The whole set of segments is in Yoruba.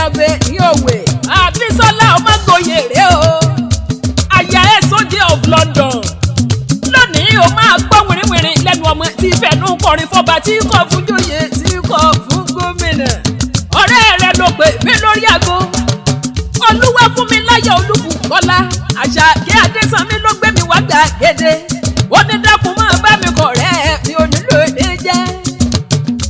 abẹ ní òwe. Àbísọ́lá ọmọgòyè rèé o. Aya ẹ̀ sóde of London. Lónìí o máa gbọ́ wìrìwìrì lẹ́nu ọmọ tí fẹ̀nú kọrin fọba tí kò fún joyè tí kò fún gómìnà. Ọ̀rẹ́ rẹ̀ ló pè mí lórí aago. Olúwa fún mi láyọ̀ Olúbùkọ́lá. Àṣàkẹ́ Adésànmí ló gbé mi wá gbàgede. Ó ní dákun máa bá mi kọ̀rẹ́ mi ò nílò èdè jẹ́.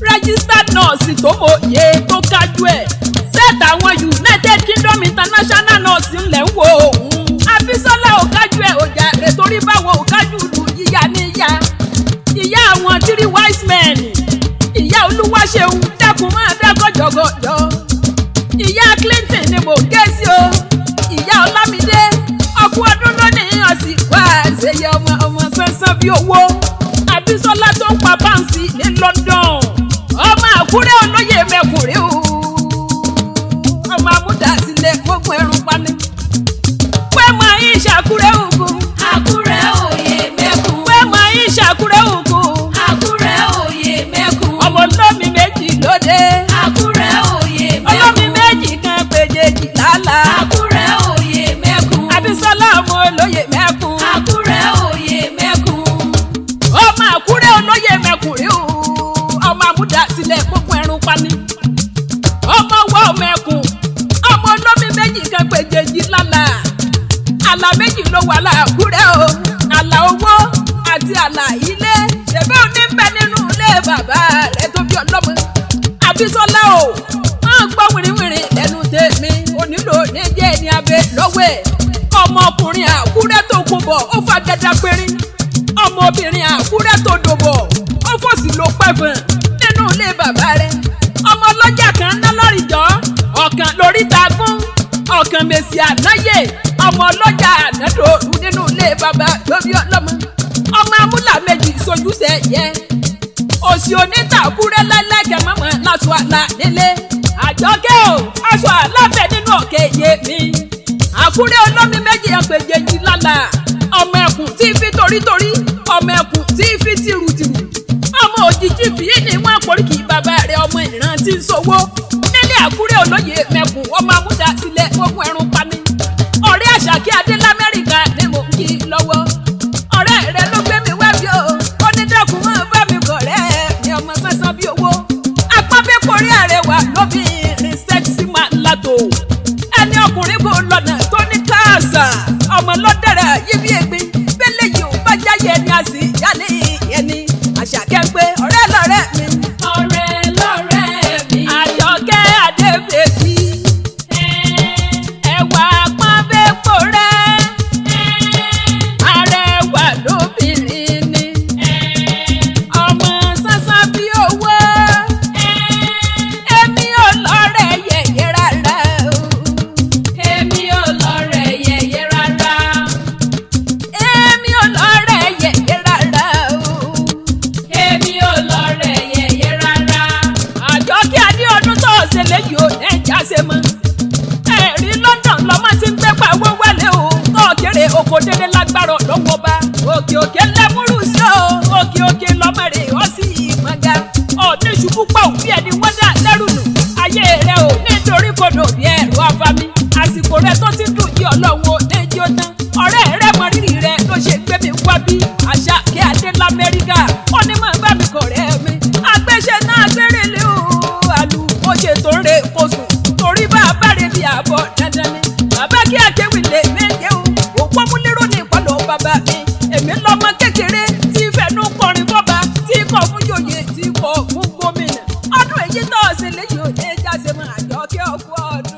Registered nurse tó mòye tó kájú ẹ̀. Set àwọn United Kingdom International nurse ńlẹ̀ ń wo òun. Àbísọ́lá ò kájú ẹ̀ ò jàre torí báwo ò kájú lu yíya níyà. Ìyá àwọn 3 wise men. Ìyá Olúwaṣeun dákun máa dákọ̀ jọ̀gọ̀jọ̀. Ìyá Clinton ni mò ń ké sí o. Ìyá Ọlámídé ọkú ọdún lónìí ọ̀sìnkú àṣeyẹ ọmọ sánsán bí owó. Àbísọ́lá tó ń pa báǹsì ní London. Ọmọ Àkúrẹ́ olóyè mẹ́kùnrin o. Ọmọ amúdásílẹ̀ gbógun ẹrù pani. Pẹ́mọ ìṣàkúrẹ́ ògùn. Àkúrẹ́ òye mẹ́kùn. Pẹ́mọ ìṣàkúrẹ́ ògùn. Àkúrẹ́ òye mẹ́kùn. Ọmọ olómi méjì lóde. Àkúrẹ́ òye mẹ́kùn. Olómi méjì kan péjèjì lálá. Àkúrẹ́ òye mẹ́kùn. Àbísọ́lá ọmọ olóyè mẹ́kùn. Àkúrẹ́ òye mẹ́kùn. Ọmọ Àkúrẹ́ olóyè mẹ́kùnrin o. Ọmọ amúdásílẹ̀ gbógun ẹrù pani. Ọmọ wọ mẹ́kùn. Ọmọ olómi méjì kan péjèjì lálá. Àlà méjì ló wà l'Àkúrẹ́ o. Àlà owó àti àlà ilé. Ṣèbí ò ní bẹ nínú ilé bàbá rẹ̀ tó bí ọlọ́mọ. Àbísọ́lá o. Wọ́n gbọ́ wìrìwìrì lẹ́nu tèmi. Onílò ní jẹ́ ní abẹ lọ́wọ́ ẹ̀. Ọmọkùnrin Àkúrẹ́ tó kún bọ̀ ó fa gẹ́dá pérín. Ọmọbìnrin Àkúrẹ́ tó dòbọ̀ ó fòsì ló pẹ̀fọ̀n nínú ilé bàbá rẹ̀. Ọmọ ọlọ́jà kan ná lọ́rìjọ́. Ọ̀kan lórí tagún. Ọ̀kan mèsì ànáyè. Ọmọ ọlọ́jà ànádòrú nínú ilé bàbá lórí ọlọ́mọ. Ọmọ amúlà méjì sojúṣe yẹ. Òsì oníta Àkúrẹ́ lẹ́lẹ́kẹ̀ mọ́mọ́ láṣọ àlà nílé. Àjọkẹ́ o aṣọ àlábẹ̀ nínú ọ̀kẹ́ yé mi. Àkúrẹ́ olómi méjì àpèjèjì lálà. Ọmọ ẹkùn tí fi torítorí. Ọmọ ẹkùn tí fi tìrùtìrù. Ọmọ òjijì fìyí ni wọ́n àpòríkì bàbá rẹ̀ ọmọ ìran tí ń sowó. Nílé Àkúrẹ́ olóyè mẹ́kùn ọmọ amúdásílẹ̀ gbógun ẹrù pani. Ọ̀rẹ́ Àṣàkẹ́ Adé l'Amẹ́ríkà ni mò ń kí lọ́wọ́. Ọ̀rẹ́ rẹ̀ ló gbé mi wá bí o. Ó ní dákun máa bá mi kọ̀rẹ́ mi ọmọ sánsán bí owó. Apábẹ́kọ̀rí àrẹwà lóbìnrin sẹ́ksì máa ń látò. Ẹni ọkùnrin kò lọ́nà tó ní káàsà. Ọmọ lọ́dẹ̀rẹ̀ yí bí egbin. Bẹ́lẹ̀ yìí ò bá jáyé ni a sì yálé ẹni. Àṣàkẹ́ pé ọ̀rẹ́ lọ̀rẹ́ mi. Ọ̀rẹ́ lọ̀rẹ́ mi. Àjọkẹ́ Adé bèbí. Ẹwà pọ́nbẹ́pọ̀ rẹ̀. Arẹwà lóbìnrin ni. Ọmọ sánsán bí owó. Èmi ò lọ́rẹ́ yẹ̀yẹ́ rárá o. Èmi ò lọ́rẹ́ yẹ̀yẹ́ rárá. Èmi ò lọ́rẹ́ yẹ̀yẹ́ rárá o. Èmi ò lọ́rẹ́ yẹ̀yẹ́ rárá. Àjọkẹ́ Adé ọdún tó ṣe léyìí ò ní ẹja ṣe mọ́. Ẹ̀rí London lọ́mọ tí ń gbé pàwọ́ wálé o. Kọ́ọ̀kẹ́rẹ́ oko délé lágbára lọ́wọ́ bá. Òkè òkè lẹ́múrú sí o. Òkè òkè lọ́mọ rẹ̀ ọ́ sí ìmọ̀gá. Ọ̀ní ṣubú pọ̀ bí ẹni wọ́n dà lẹ́rù nù. Ayé rẹ̀ ò nítorí kodò bí ẹ̀rù afami. Àsìkò rẹ̀ tó ti dùn yí Ọlọ́run ò ní jí ó tán. Ọ̀rẹ́ rẹ̀ mọ rírì rẹ̀ ló ṣe gbé mi wá bí. Àṣàkẹ́ Adé l'Amẹ́ríkà. Ó ní mọ̀ bá mi kọ̀rẹ́ mi. Àgbéṣe náà gbére lé o. Àlùkò ṣe tó ń re kó sùn. Torí bá a bá re bí àbọ̀ dandan ni. Bàbá kí akéwì lè méje o. Òpó múlẹ́rọ̀ ní ìpàdé bàbá mi. Èmi lọ́mọ kékeré tí fẹ̀nú kọrin fọ́ba tí kò fún joyè tí kò fún gómìnà. Ọdún èyí tó ṣe léyìí ò ní jáse mọ́ Àjọkẹ́ ọkọ ọdún.